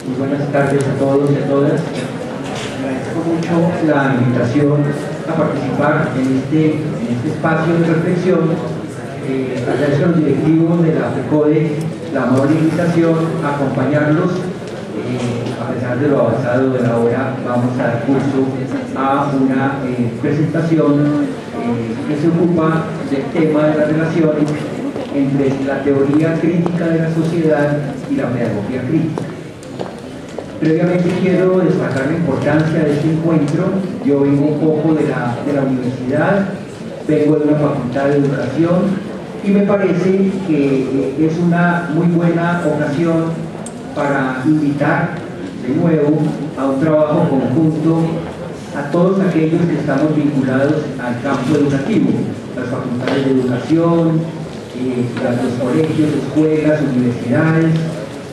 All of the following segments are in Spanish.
Muy buenas tardes a todos y a todas. Agradezco mucho la invitación a participar en este espacio de reflexión. Agradezco a los directivos de la FECODE la amable invitación a acompañarlos. A pesar de lo avanzado de la hora, vamos a dar curso a una presentación que se ocupa del tema de las relaciones entre la teoría crítica de la sociedad y la pedagogía crítica. Previamente quiero destacar la importancia de este encuentro. Yo vengo un poco de la universidad, vengo de una facultad de educación y me parece que es una muy buena ocasión para invitar de nuevo a un trabajo conjunto a todos aquellos que estamos vinculados al campo educativo, las facultades de educación, los colegios, escuelas, universidades,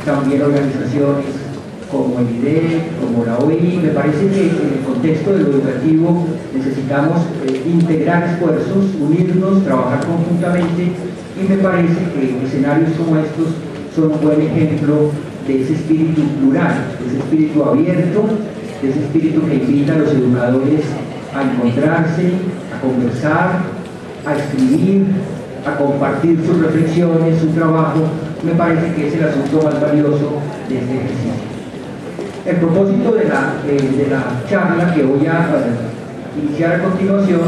también organizaciones como el IDEC, como la OI. Me parece que en el contexto de lo educativo necesitamos integrar esfuerzos, unirnos, trabajar conjuntamente, y me parece que escenarios como estos son un buen ejemplo de ese espíritu plural, de ese espíritu abierto, de ese espíritu que invita a los educadores a encontrarse, a conversar, a escribir, a compartir sus reflexiones, su trabajo. Me parece que es el asunto más valioso de este ejercicio. El propósito de la charla que voy a iniciar a continuación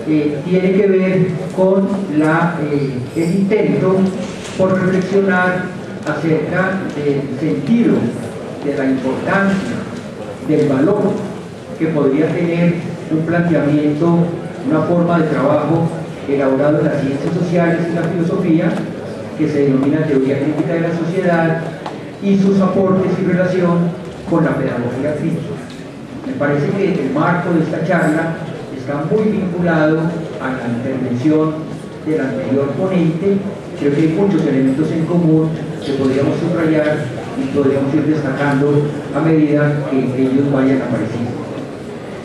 tiene que ver con el intento por reflexionar acerca del sentido, de la importancia, del valor que podría tener un planteamiento, una forma de trabajo elaborado en las ciencias sociales y la filosofía, que se denomina teoría crítica de la sociedad, y sus aportes y relación con la pedagogía crítica. Me parece que el marco de esta charla está muy vinculado a la intervención del anterior ponente. Creo que hay muchos elementos en común que podríamos subrayar y podríamos ir destacando a medida que ellos vayan apareciendo.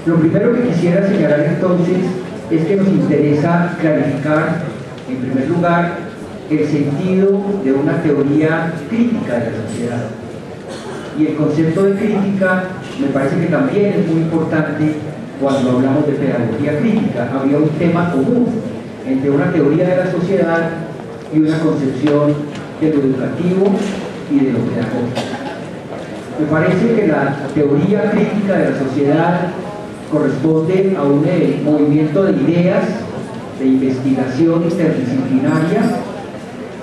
Lo primero que quisiera señalar entonces es que nos interesa clarificar, en primer lugar, el sentido de una teoría crítica de la sociedad. Y el concepto de crítica me parece que también es muy importante cuando hablamos de pedagogía crítica. Había un tema común entre una teoría de la sociedad y una concepción de lo educativo y de lo pedagógico. Me parece que la teoría crítica de la sociedad corresponde a un movimiento de ideas, de investigación interdisciplinaria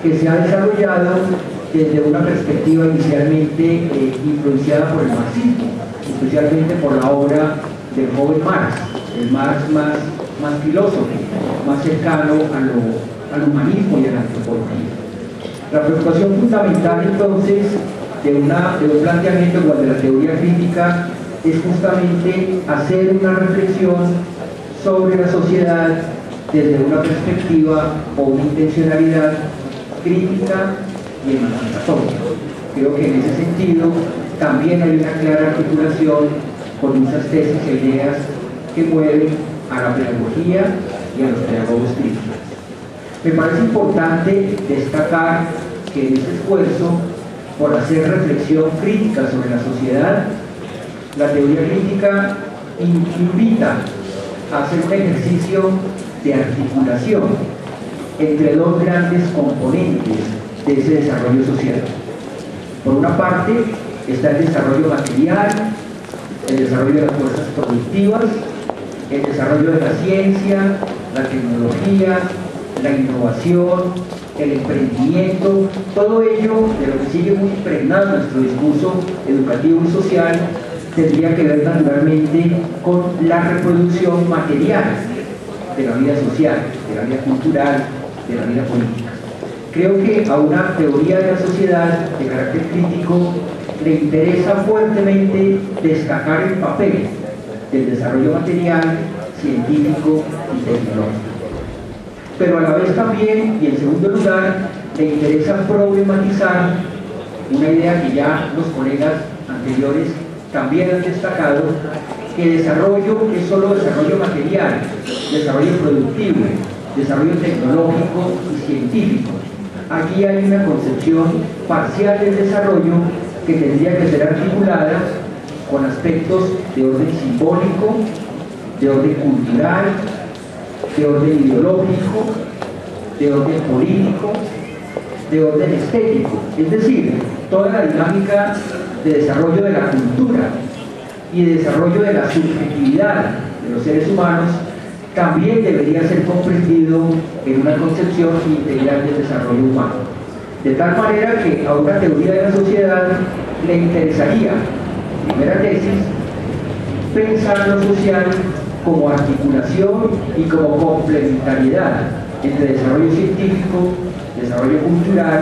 que se ha desarrollado desde una perspectiva inicialmente influenciada por el marxismo, especialmente por la obra del joven Marx, el Marx más filósofo, más cercano al humanismo y a la antropología. La preocupación fundamental entonces de un planteamiento igual de la teoría crítica es justamente hacer una reflexión sobre la sociedad desde una perspectiva o una intencionalidad crítica y emancipatoria. Creo que en ese sentido también hay una clara articulación con muchas tesis e ideas que mueven a la pedagogía y a los pedagogos críticos. Me parece importante destacar que en este esfuerzo por hacer reflexión crítica sobre la sociedad, la teoría crítica invita a hacer un ejercicio de articulación entre dos grandes componentes de ese desarrollo social. Por una parte está el desarrollo material, el desarrollo de las fuerzas productivas, el desarrollo de la ciencia, la tecnología, la innovación, el emprendimiento, todo ello de lo que sigue muy impregnado en nuestro discurso educativo y social tendría que ver naturalmente con la reproducción material de la vida social, de la vida cultural, de la vida política. Creo que a una teoría de la sociedad de carácter crítico le interesa fuertemente destacar el papel del desarrollo material, científico y tecnológico. Pero a la vez también, y en segundo lugar, le interesa problematizar una idea que ya los colegas anteriores también han destacado, que desarrollo es solo desarrollo material, desarrollo productivo, desarrollo tecnológico y científico. Aquí hay una concepción parcial del desarrollo que tendría que ser articulada con aspectos de orden simbólico, de orden cultural, de orden ideológico, de orden político, de orden estético. Es decir, toda la dinámica de desarrollo de la cultura y de desarrollo de la subjetividad de los seres humanos también debería ser comprendido en una concepción integral del desarrollo humano. De tal manera que a una teoría de la sociedad le interesaría, primera tesis, pensar lo social como articulación y como complementariedad entre desarrollo científico, desarrollo cultural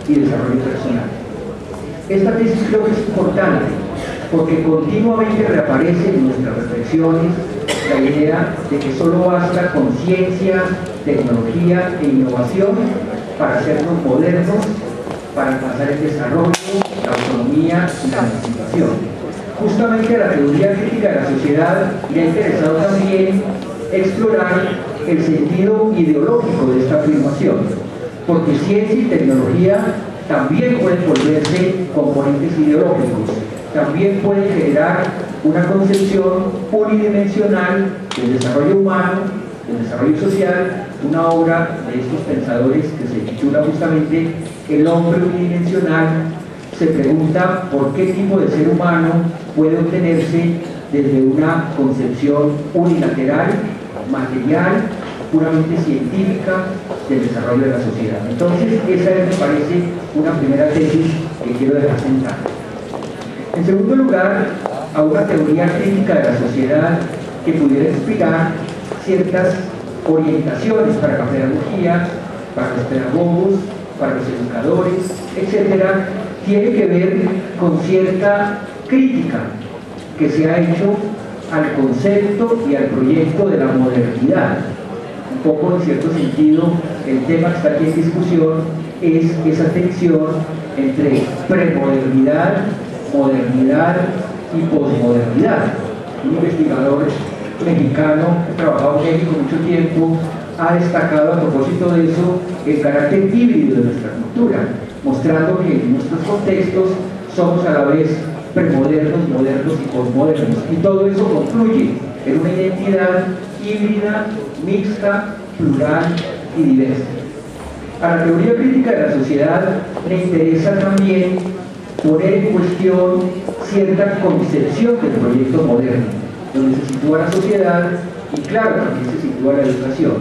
y desarrollo personal. Esta tesis creo que es importante porque continuamente reaparece en nuestras reflexiones la idea de que solo basta con ciencia, tecnología e innovación para hacernos modernos, para alcanzar el desarrollo, la autonomía y la emancipación. Justamente a la teoría crítica de la sociedad le ha interesado también explorar el sentido ideológico de esta afirmación, porque ciencia y tecnología también pueden volverse componentes ideológicos, también pueden generar una concepción unidimensional del desarrollo humano, del desarrollo social, una obra de estos pensadores que se titula justamente El hombre unidimensional. Se pregunta por qué tipo de ser humano puede obtenerse desde una concepción unilateral, material, puramente científica del desarrollo de la sociedad. Entonces, esa me parece una primera tesis que quiero dejar sentada. En segundo lugar, a una teoría crítica de la sociedad que pudiera inspirar ciertas orientaciones para la pedagogía, para los pedagogos, para los educadores, etcétera, tiene que ver con cierta crítica que se ha hecho al concepto y al proyecto de la modernidad. Un poco, en cierto sentido, el tema que está aquí en discusión es esa tensión entre premodernidad, modernidad y posmodernidad. Un investigador mexicano que ha trabajado en México mucho tiempo ha destacado a propósito de eso el carácter híbrido de nuestra cultura, mostrando que en nuestros contextos somos a la vez premodernos, modernos y posmodernos, y todo eso confluye en una identidad híbrida, mixta, plural y diversa. A la teoría crítica de la sociedad le interesa también poner en cuestión cierta concepción del proyecto moderno, donde se sitúa la sociedad y claro, también se sitúa la educación.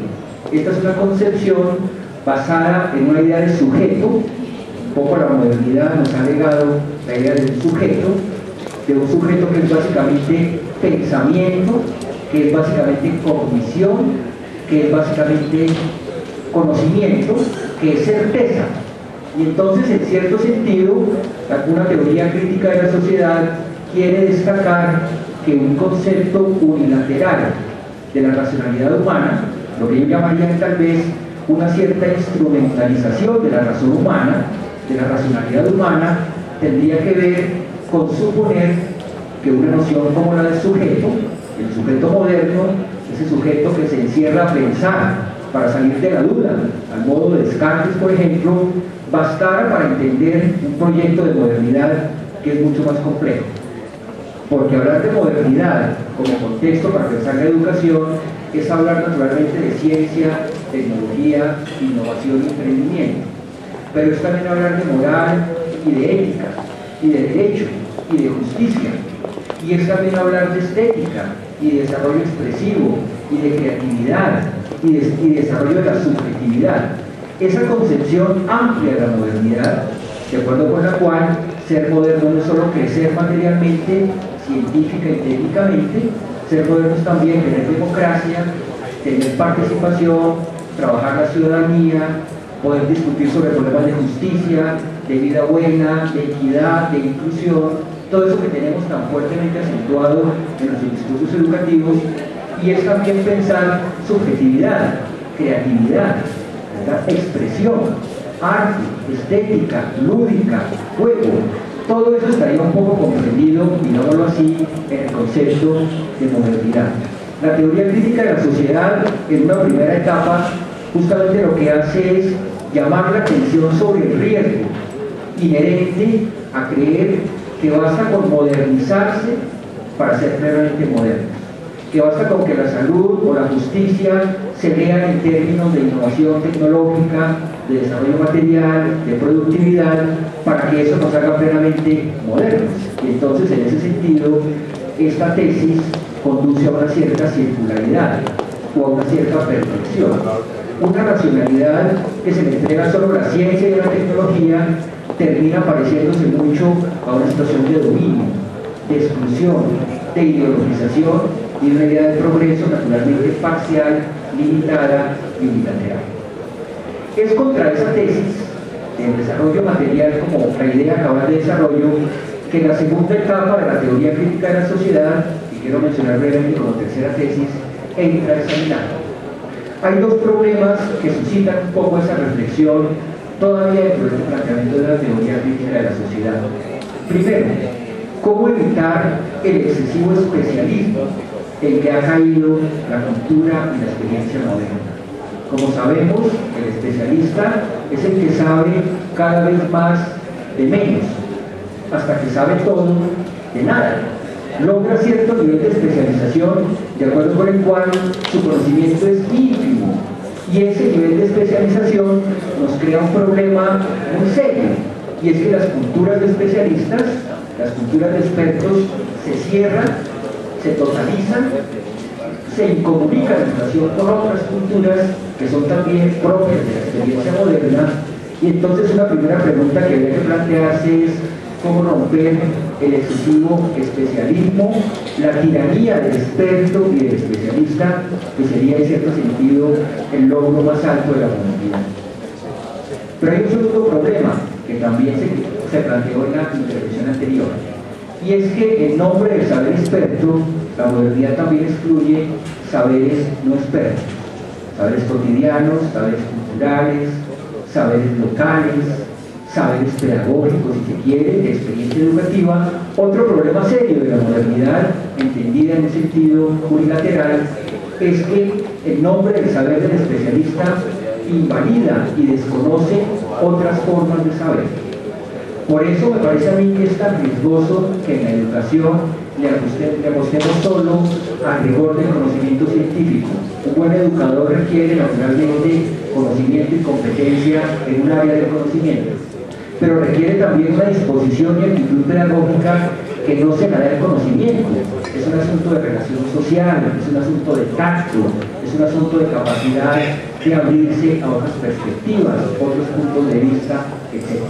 Esta es una concepción basada en una idea de sujeto. Un poco la modernidad nos ha legado la idea del sujeto, de un sujeto que es básicamente pensamiento, que es básicamente cognición, que es básicamente conocimiento, que es certeza. Y entonces, en cierto sentido, una teoría crítica de la sociedad quiere destacar que un concepto unilateral de la racionalidad humana, lo que yo llamaría tal vez una cierta instrumentalización de la razón humana, de la racionalidad humana, tendría que ver con suponer que una noción como la del sujeto, el sujeto moderno, ese sujeto que se encierra a pensar para salir de la duda, al modo de Descartes, por ejemplo, bastara para entender un proyecto de modernidad que es mucho más complejo. Porque hablar de modernidad como contexto para pensar la educación es hablar naturalmente de ciencia, tecnología, innovación y emprendimiento. Pero es también hablar de moral y de ética, y de derecho, y de justicia. Y es también hablar de estética, y de desarrollo expresivo, y de creatividad, y de desarrollo de la subjetividad. Esa concepción amplia de la modernidad, de acuerdo con la cual ser moderno no es solo crecer materialmente, científica y técnicamente, ser moderno es también tener democracia, tener participación, trabajar la ciudadanía, poder discutir sobre problemas de justicia, de vida buena, de equidad, de inclusión, todo eso que tenemos tan fuertemente acentuado en nuestros discursos educativos, y es también pensar subjetividad, creatividad, ¿verdad? Expresión, arte, estética, lúdica, juego. Todo eso estaría un poco comprendido, digámoslo así, en el concepto de modernidad. La teoría crítica de la sociedad, en una primera etapa, justamente lo que hace es llamar la atención sobre el riesgo inherente a creer que basta con modernizarse para ser plenamente modernos, que basta con que la salud o la justicia se vean en términos de innovación tecnológica, de desarrollo material, de productividad, para que eso nos haga plenamente modernos. Y entonces, en ese sentido, esta tesis conduce a una cierta circularidad o a una cierta perfección. Una racionalidad que se le entrega solo a la ciencia y a la tecnología termina pareciéndose mucho a una situación de dominio, de exclusión, de ideologización y una idea de progreso naturalmente parcial, limitada y unilateral. Es contra esa tesis del desarrollo material como la idea cabal de desarrollo que la segunda etapa de la teoría crítica de la sociedad, y quiero mencionar brevemente como tercera tesis, entra a examinar. Hay dos problemas que suscitan un poco esa reflexión todavía dentro de este planteamiento de la teoría crítica de la sociedad. Primero, ¿cómo evitar el excesivo especialismo en que ha caído la cultura y la experiencia moderna? Como sabemos, el especialista es el que sabe cada vez más de menos, hasta que sabe todo de nada. Logra cierto nivel de especialización de acuerdo con el cual su conocimiento es ínfimo, y ese nivel de especialización nos crea un problema muy serio, y es que las culturas de especialistas, las culturas de expertos se cierran, se totalizan, se incomunican en relación con otras culturas que son también propias de la experiencia moderna. Y entonces una primera pregunta que habría que plantearse es cómo romper el excesivo especialismo, la tiranía del experto y del especialista, que sería en cierto sentido el logro más alto de la humanidad. Pero hay un segundo problema que también se planteó en la intervención anterior, y es que en nombre del saber experto, la modernidad también excluye saberes no expertos, saberes cotidianos, saberes culturales, saberes locales, saberes pedagógicos, si se quiere, de experiencia educativa. Otro problema serio de la modernidad, entendida en un sentido unilateral, es que el nombre del saber del especialista invalida y desconoce otras formas de saber. Por eso me parece a mí que es tan riesgoso que en la educación le apostemos solo al rigor del conocimiento científico. Un buen educador requiere naturalmente conocimiento y competencia en un área de conocimiento, pero requiere también una disposición y actitud pedagógica que no se la da el conocimiento. Es un asunto de relación social, es un asunto de tacto, es un asunto de capacidad de abrirse a otras perspectivas, otros puntos de vista, etc.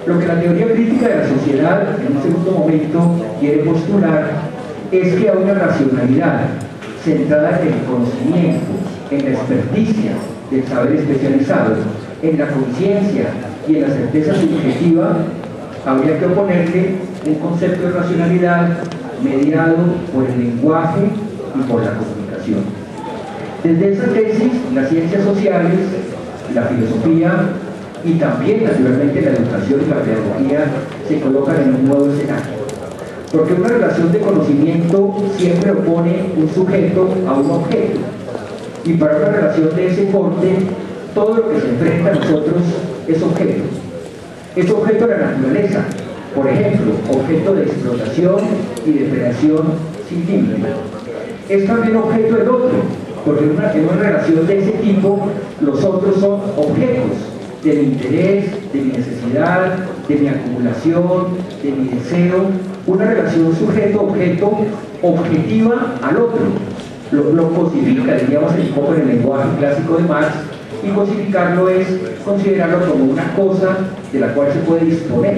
Lo que la teoría crítica de la sociedad, en un segundo momento, quiere postular es que hay una racionalidad centrada en el conocimiento, en la experticia del saber especializado, en la conciencia y en la certeza subjetiva. Habría que oponerle un concepto de racionalidad mediado por el lenguaje y por la comunicación. Desde esa tesis, las ciencias sociales, la filosofía y también, naturalmente, la educación y la pedagogía se colocan en un nuevo escenario. Porque una relación de conocimiento siempre opone un sujeto a un objeto. Y para una relación de ese corte, todo lo que se enfrenta a nosotros es objeto. Es objeto de la naturaleza, por ejemplo, objeto de explotación y de predación sin límite. Es también objeto del otro, porque en una relación de ese tipo, los otros son objetos de mi interés, de mi necesidad, de mi acumulación, de mi deseo. Una relación sujeto-objeto objetiva al otro. Lo cosifica, diríamos un poco en el lenguaje clásico de Marx, y cosificarlo es considerarlo como una cosa de la cual se puede disponer,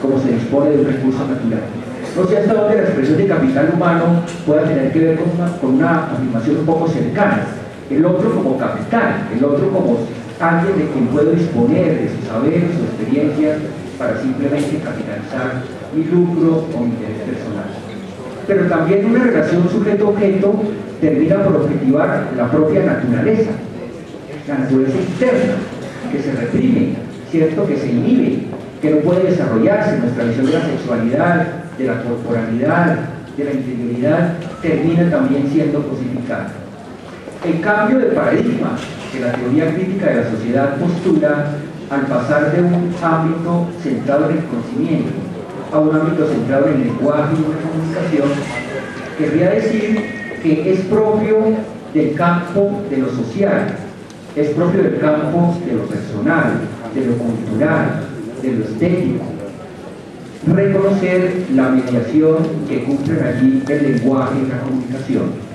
como se dispone de un recurso natural. No sé hasta dónde la expresión de capital humano pueda tener que ver con una afirmación un poco cercana. El otro como capital, el otro como alguien de quien puedo disponer de sus saberes, sus experiencias, para simplemente capitalizar mi lucro o mi interés personal. Pero también una relación sujeto-objeto termina por objetivar la propia naturaleza, la naturaleza interna, que se reprime, ¿cierto? Que se inhibe, que no puede desarrollarse. Nuestra visión de la sexualidad, de la corporalidad, de la interioridad, termina también siendo cosificada. El cambio de paradigma que la teoría crítica de la sociedad postula al pasar de un ámbito centrado en el conocimiento a un ámbito centrado en el lenguaje y en la comunicación, querría decir que es propio del campo de lo social, es propio del campo de lo personal, de lo cultural, de lo estético, reconocer la mediación que cumplen allí el lenguaje y la comunicación.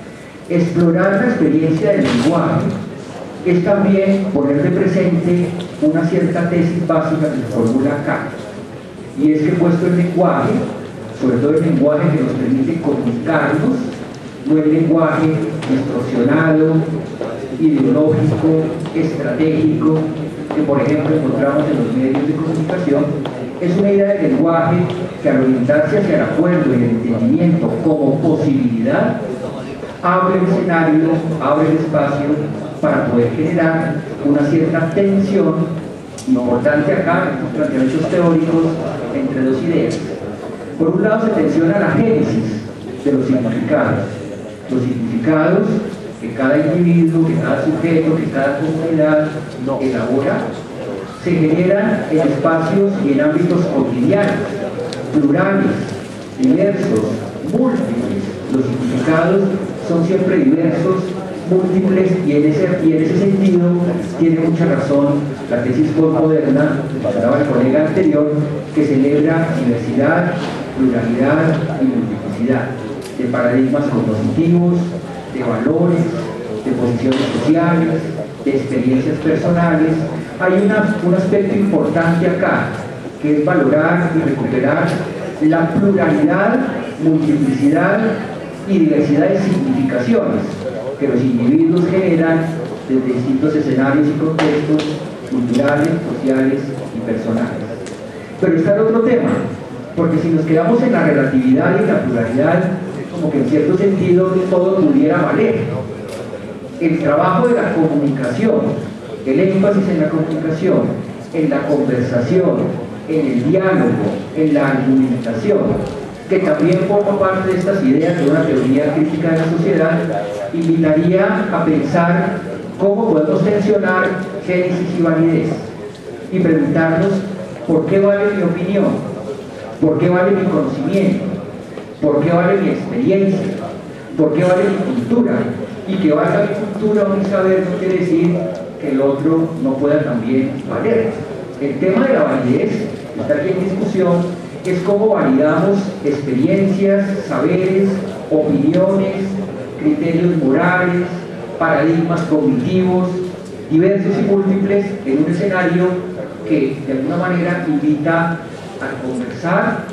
Explorar la experiencia del lenguaje es también poner de presente una cierta tesis básica que se formula acá, y es que puesto el lenguaje, sobre todo el lenguaje que nos permite comunicarnos, no el lenguaje distorsionado, ideológico, estratégico, que por ejemplo encontramos en los medios de comunicación, es una idea de lenguaje que al orientarse hacia el acuerdo y el entendimiento como posibilidad, abre el escenario, abre el espacio para poder generar una cierta tensión importante acá, en estos planteamientos teóricos, entre dos ideas. Por un lado se tensiona la génesis de los significados que cada individuo, que cada sujeto, que cada comunidad elabora, se generan en espacios y en ámbitos cotidianos, plurales, diversos, múltiples. Los significados son siempre diversos, múltiples, y en ese sentido tiene mucha razón la tesis postmoderna, que hablaba el colega anterior, que celebra diversidad, pluralidad y multiplicidad de paradigmas cognitivos, de valores, de posiciones sociales, de experiencias personales. Hay un aspecto importante acá, que es valorar y recuperar la pluralidad, multiplicidad y diversidad de significaciones que los individuos generan desde distintos escenarios y contextos culturales, sociales y personales. Pero está el otro tema, porque si nos quedamos en la relatividad y en la pluralidad, como que en cierto sentido todo pudiera valer. El trabajo de la comunicación, el énfasis en la comunicación, en la conversación, en el diálogo, en la argumentación, que también forma parte de estas ideas de una teoría crítica de la sociedad, invitaría a pensar cómo podemos tensionar génesis y validez y preguntarnos por qué vale mi opinión, por qué vale mi conocimiento, por qué vale mi experiencia, por qué vale mi cultura, y que valga mi cultura o mi saber no quiere decir que el otro no pueda también valer. El tema de la validez está aquí en discusión, es cómo validamos experiencias, saberes, opiniones, criterios morales, paradigmas cognitivos, diversos y múltiples, en un escenario que de alguna manera invita a conversar,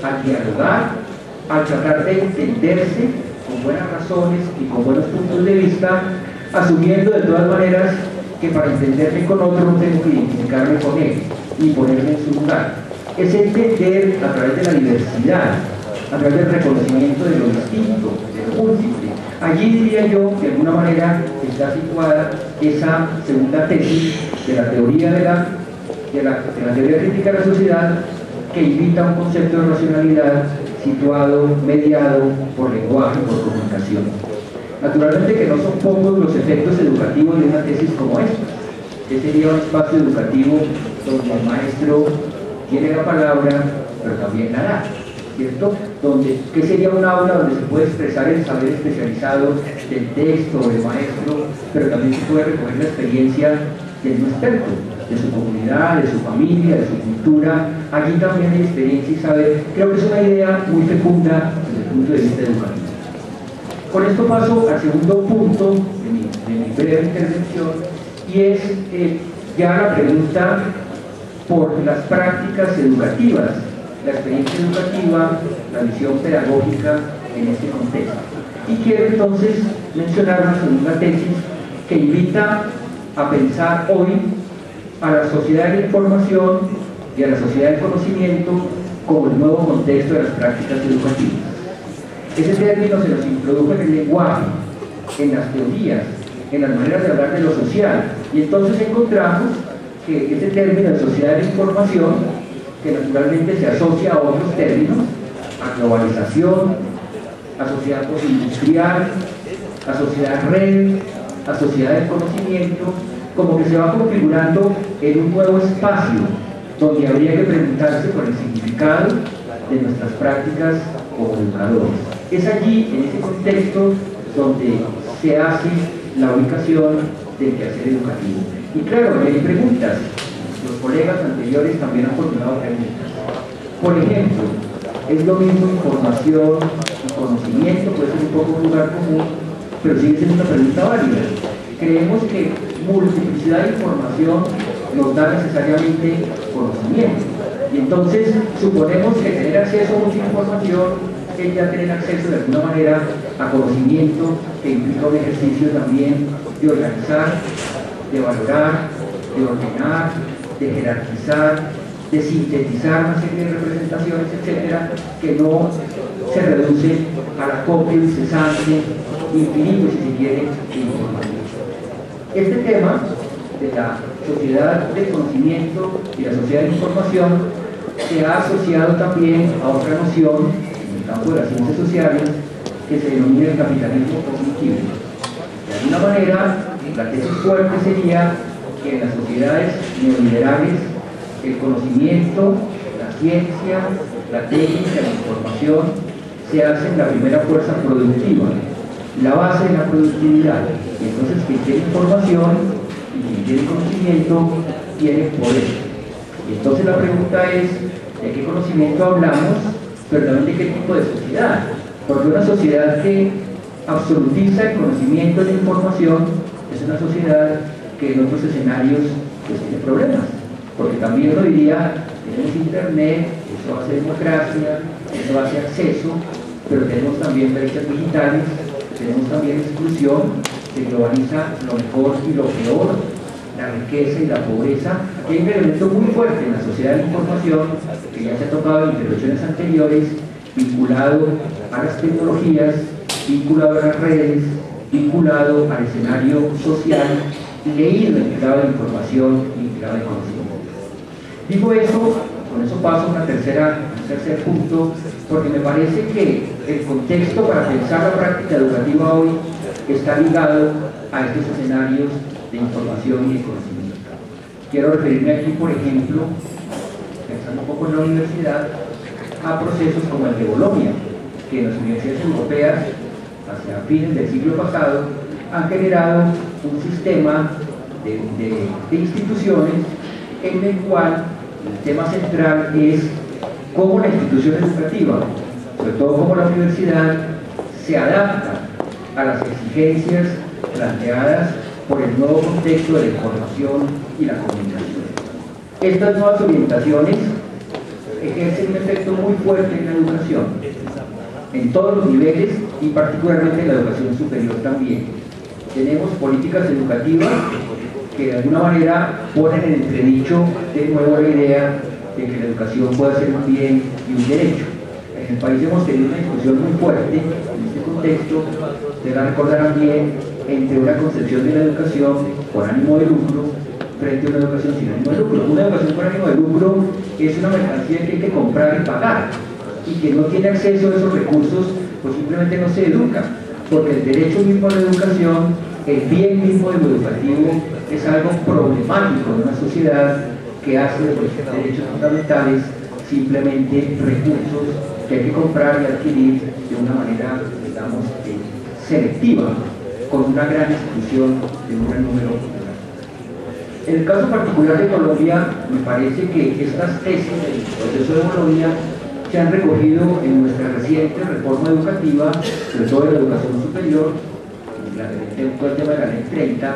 a dialogar, a tratar de entenderse con buenas razones y con buenos puntos de vista, asumiendo de todas maneras que para entenderme con otro no tengo que identificarme con él, ni ponerme en su lugar. Es entender a través de la diversidad, a través del reconocimiento de lo distinto, de lo múltiple. Allí diría yo, de alguna manera, está situada esa segunda tesis de la teoría de la teoría crítica de la sociedad, que invita a un concepto de racionalidad situado, mediado por lenguaje, por comunicación. Naturalmente que no son pocos los efectos educativos de una tesis como esta, que sería un espacio educativo donde el maestro tiene la palabra, pero también la da, ¿cierto? ¿Qué sería un aula donde se puede expresar el saber especializado del texto o del maestro, pero también se puede recoger la experiencia del no experto, de su comunidad, de su familia, de su cultura? Allí también hay experiencia y saber. Creo que es una idea muy fecunda desde el punto de vista educativo. Con esto paso al segundo punto de mi breve intervención, y es ya la pregunta por las prácticas educativas, la experiencia educativa, la visión pedagógica en este contexto. Y quiero entonces mencionar una segunda tesis que invita a pensar hoy a la sociedad de la información y a la sociedad del conocimiento como el nuevo contexto de las prácticas educativas. Ese término se nos introdujo en el lenguaje, en las teorías, en las maneras de hablar de lo social, y entonces encontramos que ese término de sociedad de la información, que naturalmente se asocia a otros términos, a globalización, a sociedad postindustrial, a sociedad red, a sociedad del conocimiento, como que se va configurando en un nuevo espacio donde habría que preguntarse por el significado de nuestras prácticas como educadores. Es allí, en ese contexto, donde se hace la ubicación del quehacer educativo. Y claro, hay preguntas. Los colegas anteriores también han formulado preguntas. Por ejemplo, es lo mismo información y conocimiento, puede ser un poco un lugar común, pero sigue siendo una pregunta válida. Creemos que multiplicidad de información nos da necesariamente conocimiento. Y entonces suponemos que tener acceso a mucha información es ya tener acceso de alguna manera a conocimiento que implica un ejercicio también de organizar, de valorar, de ordenar, de jerarquizar, de sintetizar una serie de representaciones, etcétera, que no se reduce a la copia incesante, infinito si se quiere, de información. Este tema de la sociedad del conocimiento y la sociedad de la información se ha asociado también a otra noción en el campo de las ciencias sociales que se denomina el capitalismo cognitivo. De alguna manera, la tesis fuerte sería que en las sociedades neoliberales el conocimiento, la ciencia, la técnica, la información se hacen la primera fuerza productiva, la base de la productividad. Y entonces quien tiene información y quien tiene conocimiento tiene poder. Y entonces la pregunta es, ¿de qué conocimiento hablamos? Pero también de qué tipo de sociedad. Porque una sociedad que absolutiza el conocimiento y la información es una sociedad que en otros escenarios pues, tiene problemas. Porque también uno diría, tenemos internet, eso hace democracia, eso hace acceso, pero tenemos también brechas digitales, tenemos también exclusión, se globaliza lo mejor y lo peor, la riqueza y la pobreza. Aquí hay un elemento muy fuerte en la sociedad de la información, que ya se ha tocado en intervenciones anteriores, vinculado a las tecnologías, vinculado a las redes, vinculado al escenario social, leído en el grado de información y en el grado de conocimiento. Digo eso, con eso paso a un tercer punto, porque me parece que el contexto para pensar la práctica educativa hoy está ligado a estos escenarios de información y de conocimiento. Quiero referirme aquí, por ejemplo, pensando un poco en la universidad, a procesos como el de Bolonia, que en las universidades europeas, hacia fines del siglo pasado, han generado un sistema de instituciones en el cual el tema central es cómo la institución educativa, sobre todo cómo la universidad, se adapta a las exigencias planteadas por el nuevo contexto de la información y la comunicación. Estas nuevas orientaciones ejercen un efecto muy fuerte en la educación, en todos los niveles y particularmente en la educación superior también. Tenemos políticas educativas que de alguna manera ponen en entredicho de nuevo la idea de que la educación pueda ser un bien y un derecho. En el país hemos tenido una discusión muy fuerte en este contexto, ustedes la recordarán bien, entre una concepción de la educación con ánimo de lucro frente a una educación sin ánimo de lucro. Una educación con ánimo de lucro es una mercancía que hay que comprar y pagar, y que no tiene acceso a esos recursos, pues simplemente no se educa, porque el derecho mismo a la educación, el bien mismo de lo educativo, es algo problemático en una sociedad que hace de los derechos fundamentales simplemente recursos que hay que comprar y adquirir de una manera, digamos, selectiva, con una gran exclusión de un gran número de personas. En el caso particular de Colombia, me parece que estas tesis del proceso de Bolonia se han recogido en nuestra reciente reforma educativa, sobre todo en la educación superior, todo el tema de la ley 30,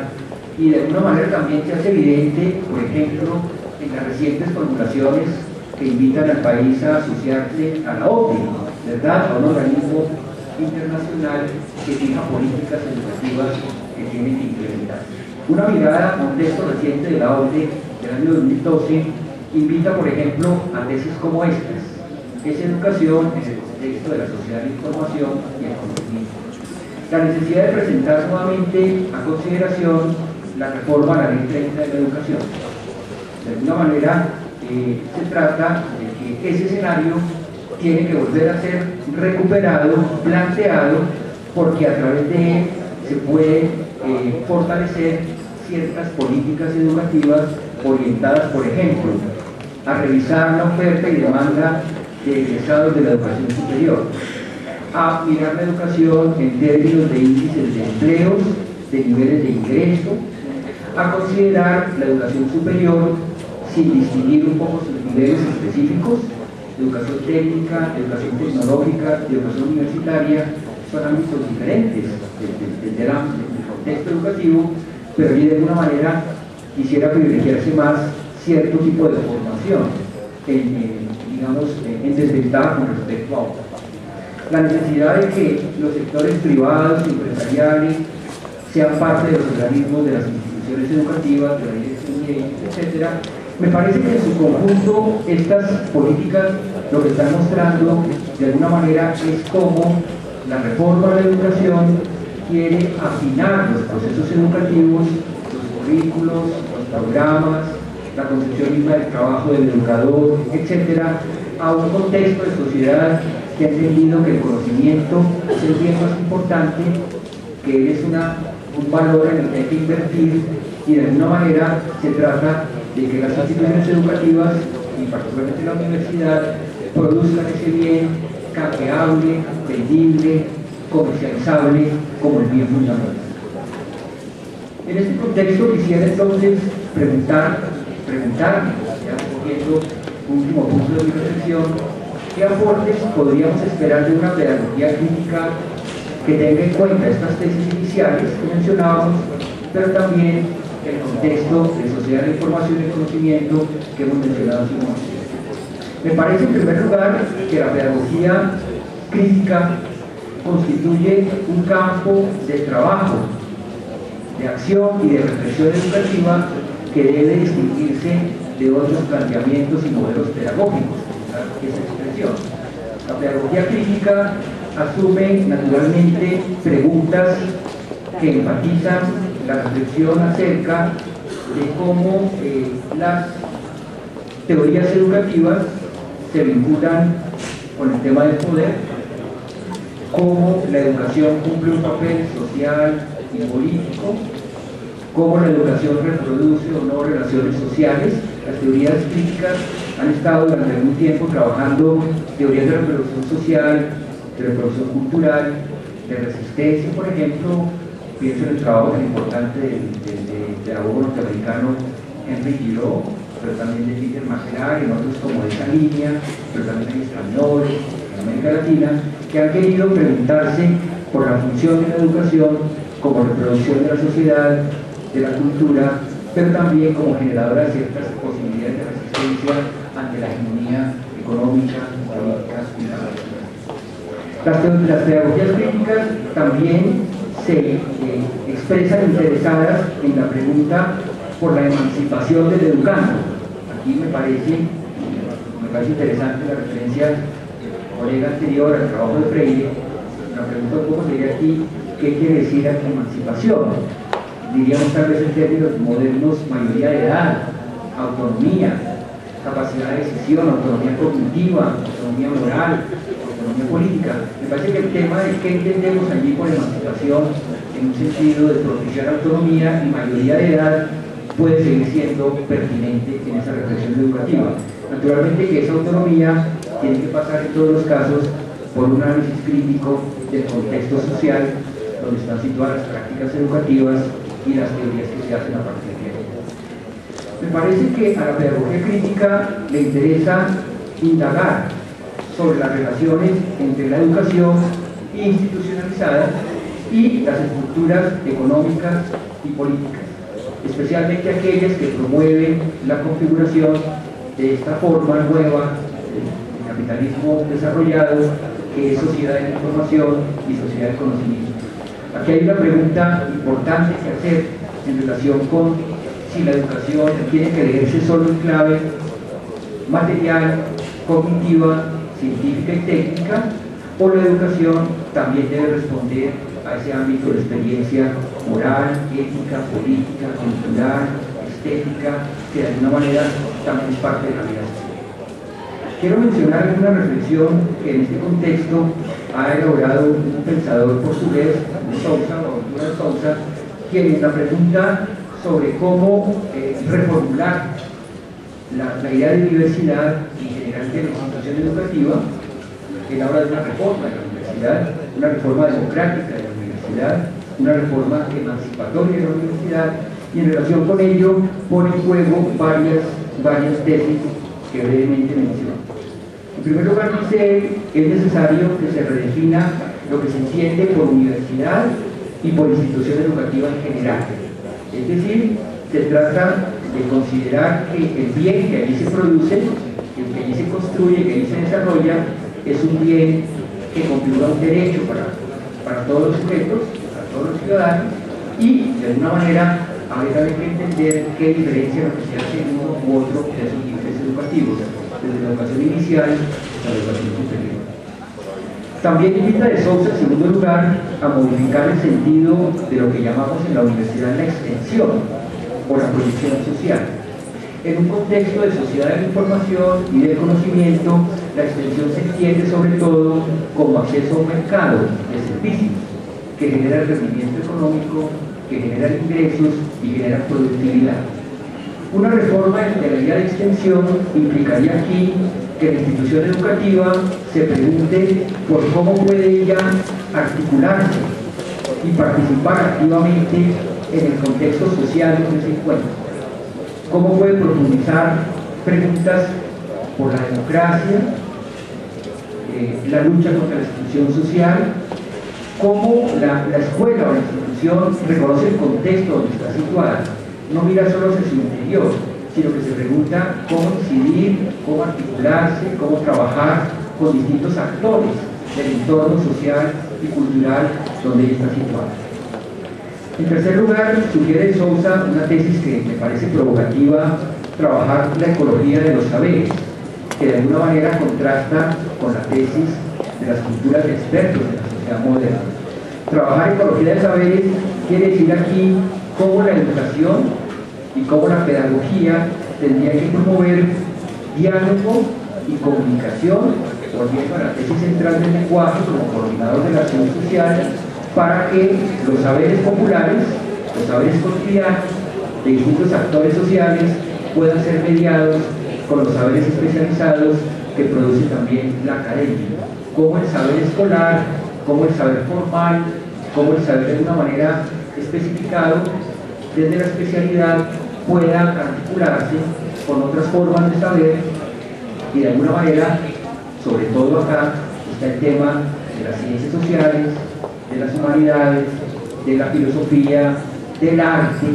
y de alguna manera también se hace evidente, por ejemplo, en las recientes formulaciones que invitan al país a asociarse a la OCDE, ¿verdad?, a un organismo internacional que fija políticas educativas que tienen que implementar. Una mirada a un texto reciente de la OCDE del año 2012 invita, por ejemplo, a tesis como estas: es educación en el contexto de la sociedad de información y el conocimiento. La necesidad de presentar nuevamente a consideración la reforma a la ley 30 de la educación. De alguna manera se trata de que ese escenario tiene que volver a ser recuperado, planteado, porque a través de él se puede fortalecer ciertas políticas educativas orientadas, por ejemplo, a revisar la oferta y demanda de egresados de la educación superior, a mirar la educación en términos de índices de empleos, de niveles de ingreso, a considerar la educación superior sin distinguir un poco sus niveles específicos, educación técnica, educación tecnológica, educación universitaria, son ámbitos diferentes del contexto educativo, pero yo de alguna manera quisiera privilegiarse más cierto tipo de formación, en desventaja con respecto a otros. La necesidad de que los sectores privados y empresariales sean parte de los organismos de las instituciones educativas, de la dirección, etc. Me parece que en su conjunto estas políticas lo que están mostrando de alguna manera es cómo la reforma de la educación quiere afinar los procesos educativos, los currículos, los programas, la concepción misma del trabajo del educador, etcétera, a un contexto de sociedad que ha entendido que el conocimiento es el bien más importante, que es un valor en el que hay que invertir, y de alguna manera se trata de que las instituciones educativas, y particularmente la universidad, produzcan ese bien canjeable, vendible, comercializable como el bien fundamental. En este contexto quisiera entonces preguntarme, ya cogiendo un último punto de mi reflexión, ¿qué aportes podríamos esperar de una pedagogía crítica que tenga en cuenta estas tesis iniciales que mencionábamos, pero también el contexto de sociedad de información y conocimiento que hemos mencionado hace un momento? Me parece en primer lugar que la pedagogía crítica constituye un campo de trabajo, de acción y de reflexión educativa que debe distinguirse de otros planteamientos y modelos pedagógicos, esa expresión. La pedagogía crítica asume naturalmente preguntas que enfatizan la reflexión acerca de cómo las teorías educativas se vinculan con el tema del poder, cómo la educación cumple un papel social y político, cómo la educación reproduce o no relaciones sociales. Las teorías críticas han estado durante algún tiempo trabajando teorías de reproducción social, de reproducción cultural, de resistencia, por ejemplo. Pienso en el trabajo tan importante del pedagogo norteamericano Henry Giraud, pero también de Peter Macelar y otros como de esa línea, pero también hay españoles en América Latina, que han querido preguntarse por la función de la educación como reproducción de la sociedad, de la cultura, pero también como generadora de ciertas posibilidades de resistencia ante la hegemonía económica, política y la. Las pedagogías críticas también se expresan interesadas en la pregunta por la emancipación del educando. Aquí me parece interesante la referencia del colega anterior al trabajo de Freire. La pregunta un poco sería aquí, ¿qué quiere decir emancipación? Diríamos tal vez en términos modernos, mayoría de edad, autonomía, capacidad de decisión, autonomía cognitiva, autonomía moral, autonomía política. Me parece que el tema de qué entendemos allí por emancipación, en un sentido de propiciar autonomía y mayoría de edad, puede seguir siendo pertinente en esa reflexión educativa. Naturalmente que esa autonomía tiene que pasar en todos los casos por un análisis crítico del contexto social donde están situadas las prácticas educativas y las teorías que se hacen a partir de ello. Me parece que a la pedagogía crítica le interesa indagar sobre las relaciones entre la educación institucionalizada y las estructuras económicas y políticas, especialmente aquellas que promueven la configuración de esta forma nueva de capitalismo desarrollado, que es sociedad de la información y sociedad del conocimiento. Aquí hay una pregunta importante que hacer en relación con si la educación tiene que leerse solo en clave material, cognitiva, científica y técnica, o la educación también debe responder a ese ámbito de experiencia moral, ética, política, cultural, estética, que de alguna manera también es parte de la vida. Quiero mencionar una reflexión que en este contexto ha elaborado un pensador portugués, Sousa, quien en la pregunta sobre cómo reformular la idea de diversidad en general de la institución educativa. Él habla de una reforma de la universidad, una reforma democrática de la universidad, una reforma emancipatoria de la universidad, y en relación con ello pone en juego varias tesis que brevemente menciono. En primer lugar, dice él, es necesario que se redefina lo que se entiende por universidad y por institución educativa en general. Es decir, se trata de considerar que el bien que allí se produce, el que allí se construye, que allí se desarrolla, es un bien que configura un derecho para todos los sujetos, para todos los ciudadanos, y de alguna manera habría también que entender qué diferencia lo que se hace en uno u otro de esos niveles educativos, desde la educación inicial hasta la educación superior. También invita de Sousa, en segundo lugar, a modificar el sentido de lo que llamamos en la universidad la extensión o la proyección social. En un contexto de sociedad de la información y del conocimiento, la extensión se entiende sobre todo como acceso a un mercado de servicios que genera rendimiento económico, que genera ingresos y genera productividad. Una reforma de la idea de extensión implicaría aquí que la institución educativa se pregunte por cómo puede ella articularse y participar activamente en el contexto social donde se encuentra. Cómo puede profundizar preguntas por la democracia, la lucha contra la exclusión social, cómo la escuela o la institución reconoce el contexto donde está situada, no mira solo hacia su interior, sino que se pregunta cómo incidir, cómo articularse, cómo trabajar con distintos actores del entorno social y cultural donde ella está situada. En tercer lugar, sugiere Sousa una tesis que me parece provocativa: trabajar la ecología de los saberes, que de alguna manera contrasta con la tesis de las culturas de expertos de la sociedad moderna. Trabajar ecología de saberes quiere decir aquí cómo la educación y cómo la pedagogía tendría que promover diálogo y comunicación, volviendo a la tesis central del lenguaje como coordinador de la acción social, para que los saberes populares, los saberes cotidianos de distintos actores sociales puedan ser mediados con los saberes especializados que produce también la academia, como el saber escolar, como el saber formal, como el saber de alguna manera especificado desde la especialidad pueda articularse con otras formas de saber, y de alguna manera, sobre todo acá, está el tema de las ciencias sociales, de las humanidades, de la filosofía, del arte,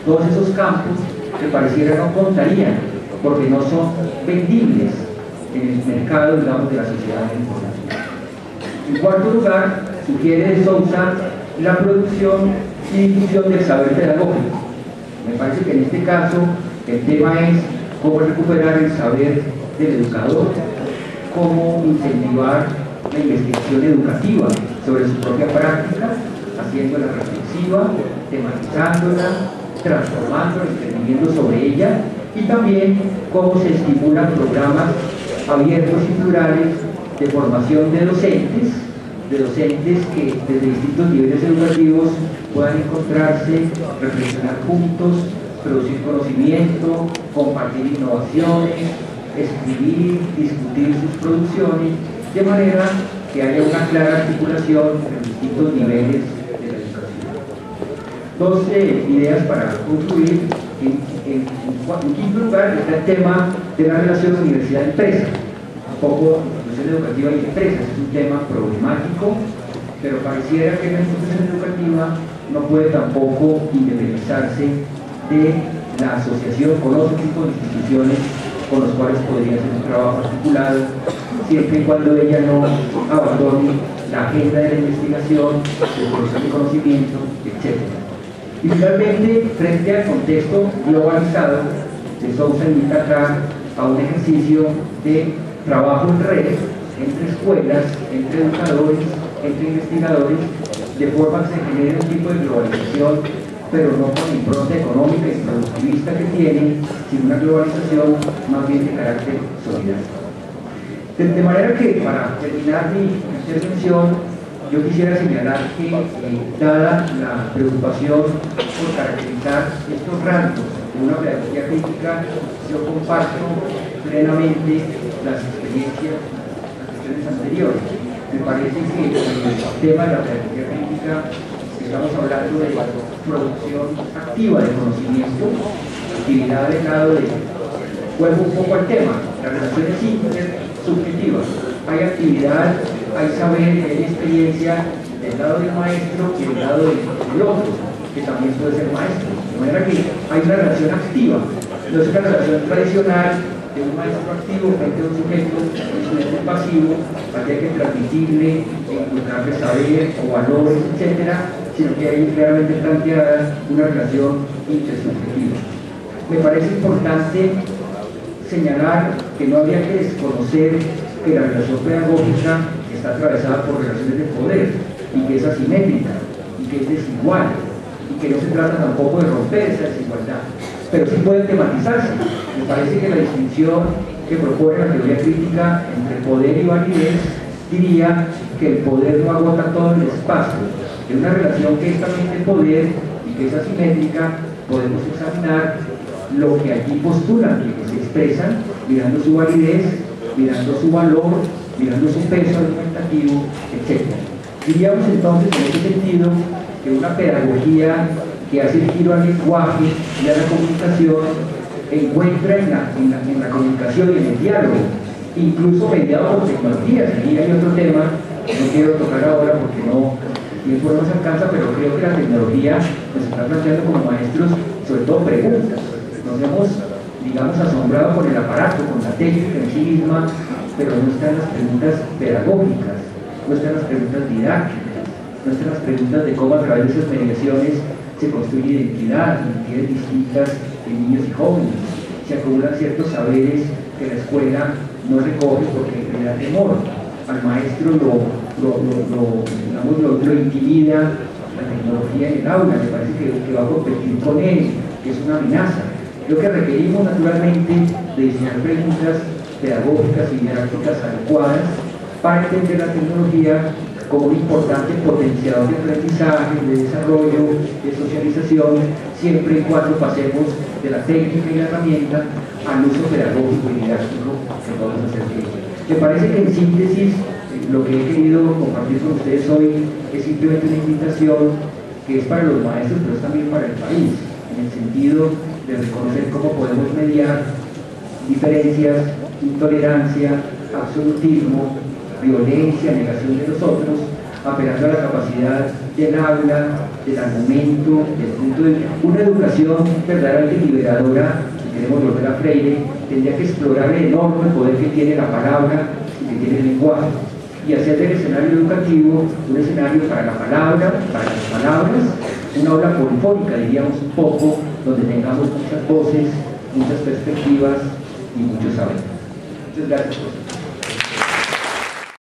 todos esos campos que pareciera no contarían, porque no son vendibles en el mercado, digamos, de la sociedad de información. En cuarto lugar, sugiere de Sousa la producción y difusión del saber pedagógico. Me parece que en este caso el tema es cómo recuperar el saber del educador, cómo incentivar la investigación educativa sobre su propia práctica, haciéndola reflexiva, tematizándola, transformándola, interviniendo sobre ella, y también cómo se estimulan programas abiertos y plurales de formación de docentes que desde distintos niveles educativos puedan encontrarse, reflexionar juntos, producir conocimiento, compartir innovaciones, escribir, discutir sus producciones, de manera que haya una clara articulación entre distintos niveles de la educación. Dos ideas para concluir. En quinto lugar está el tema de la relación universidad-empresa. Un poco institución educativa y empresas es un tema problemático, pero pareciera que la institución educativa no puede tampoco independizarse de la asociación con otro tipo de instituciones con los cuales podría hacer un trabajo articulado, siempre y cuando ella no abandone la agenda de la investigación, de producción de conocimiento, etc. Y finalmente, frente al contexto globalizado, de Sousa invita acá a un ejercicio de trabajo en red entre escuelas, entre educadores, entre investigadores, de forma que se genere un tipo de globalización, pero no con la impronta económica y productivista que tiene, sino una globalización más bien de carácter solidario. De manera que, para terminar mi intervención, Yo quisiera señalar que, dada la preocupación por caracterizar estos rasgos de una pedagogía crítica, yo comparto plenamente las experiencias, las cuestiones anteriores. Me parece que el tema de la pedagogía crítica, estamos hablando de producción activa de conocimiento, actividad del lado de... Vuelvo un poco al tema, las relaciones intersubjetivas. Hay actividad, hay saber, hay experiencia del lado del maestro y del lado del otro, que también puede ser maestro. De manera que hay una relación activa, no es una relación tradicional de un maestro activo frente a un sujeto pasivo, allá hay que transmitirle, encontrarle saber o valores, etcétera, sino que hay claramente planteada una relación intersubjetiva. Me parece importante señalar que no habría que desconocer que la relación pedagógica está atravesada por relaciones de poder y que es asimétrica y que es desigual y que no se trata tampoco de romper esa desigualdad, pero sí puede tematizarse. Me parece que la distinción que propone la teoría crítica entre poder y validez diría que el poder no agota todo el espacio. En una relación que es también de poder y que es asimétrica, podemos examinar lo que allí postulan, que se expresan mirando su validez, mirando su valor, mirando su peso argumentativo, etc. Diríamos entonces en ese sentido que una pedagogía que hace el giro al lenguaje y a la comunicación encuentra en la comunicación y en el diálogo, incluso mediado por tecnologías. Aquí hay otro tema que no quiero tocar ahora porque el tiempo no nos alcanza, pero creo que la tecnología nos está planteando como maestros sobre todo preguntas. Nos hemos, digamos, asombrado con el aparato, con la técnica en sí misma, pero no están las preguntas pedagógicas, no están las preguntas didácticas, no están las preguntas de cómo a través de esas mediaciones se construye identidades distintas en niños y jóvenes, se acumulan ciertos saberes que la escuela no recoge porque le da temor. Al maestro lo intimida la tecnología en el aula, me parece que va a competir con él, que es una amenaza. Lo que requerimos naturalmente de diseñar preguntas pedagógicas y didácticas adecuadas para entender la tecnología como un importante potenciador de aprendizaje, de desarrollo, de socialización, siempre y cuando pasemos de la técnica y la herramienta al uso pedagógico y didáctico que vamos a hacer de ella. Me parece que en síntesis lo que he querido compartir con ustedes hoy es simplemente una invitación que es para los maestros, pero es también para el país, en el sentido de reconocer cómo podemos mediar diferencias, intolerancia, absolutismo, violencia, negación de los otros, apelando a la capacidad del habla, del argumento, del punto de vista. Una educación verdaderamente liberadora, si queremos volver a Freire, tendría que explorar el enorme poder que tiene la palabra y que tiene el lenguaje, y hacer del escenario educativo un escenario para la palabra, para las palabras, una obra polifónica, diríamos un poco, donde tengamos muchas voces, muchas perspectivas y muchos saberes. Muchas gracias.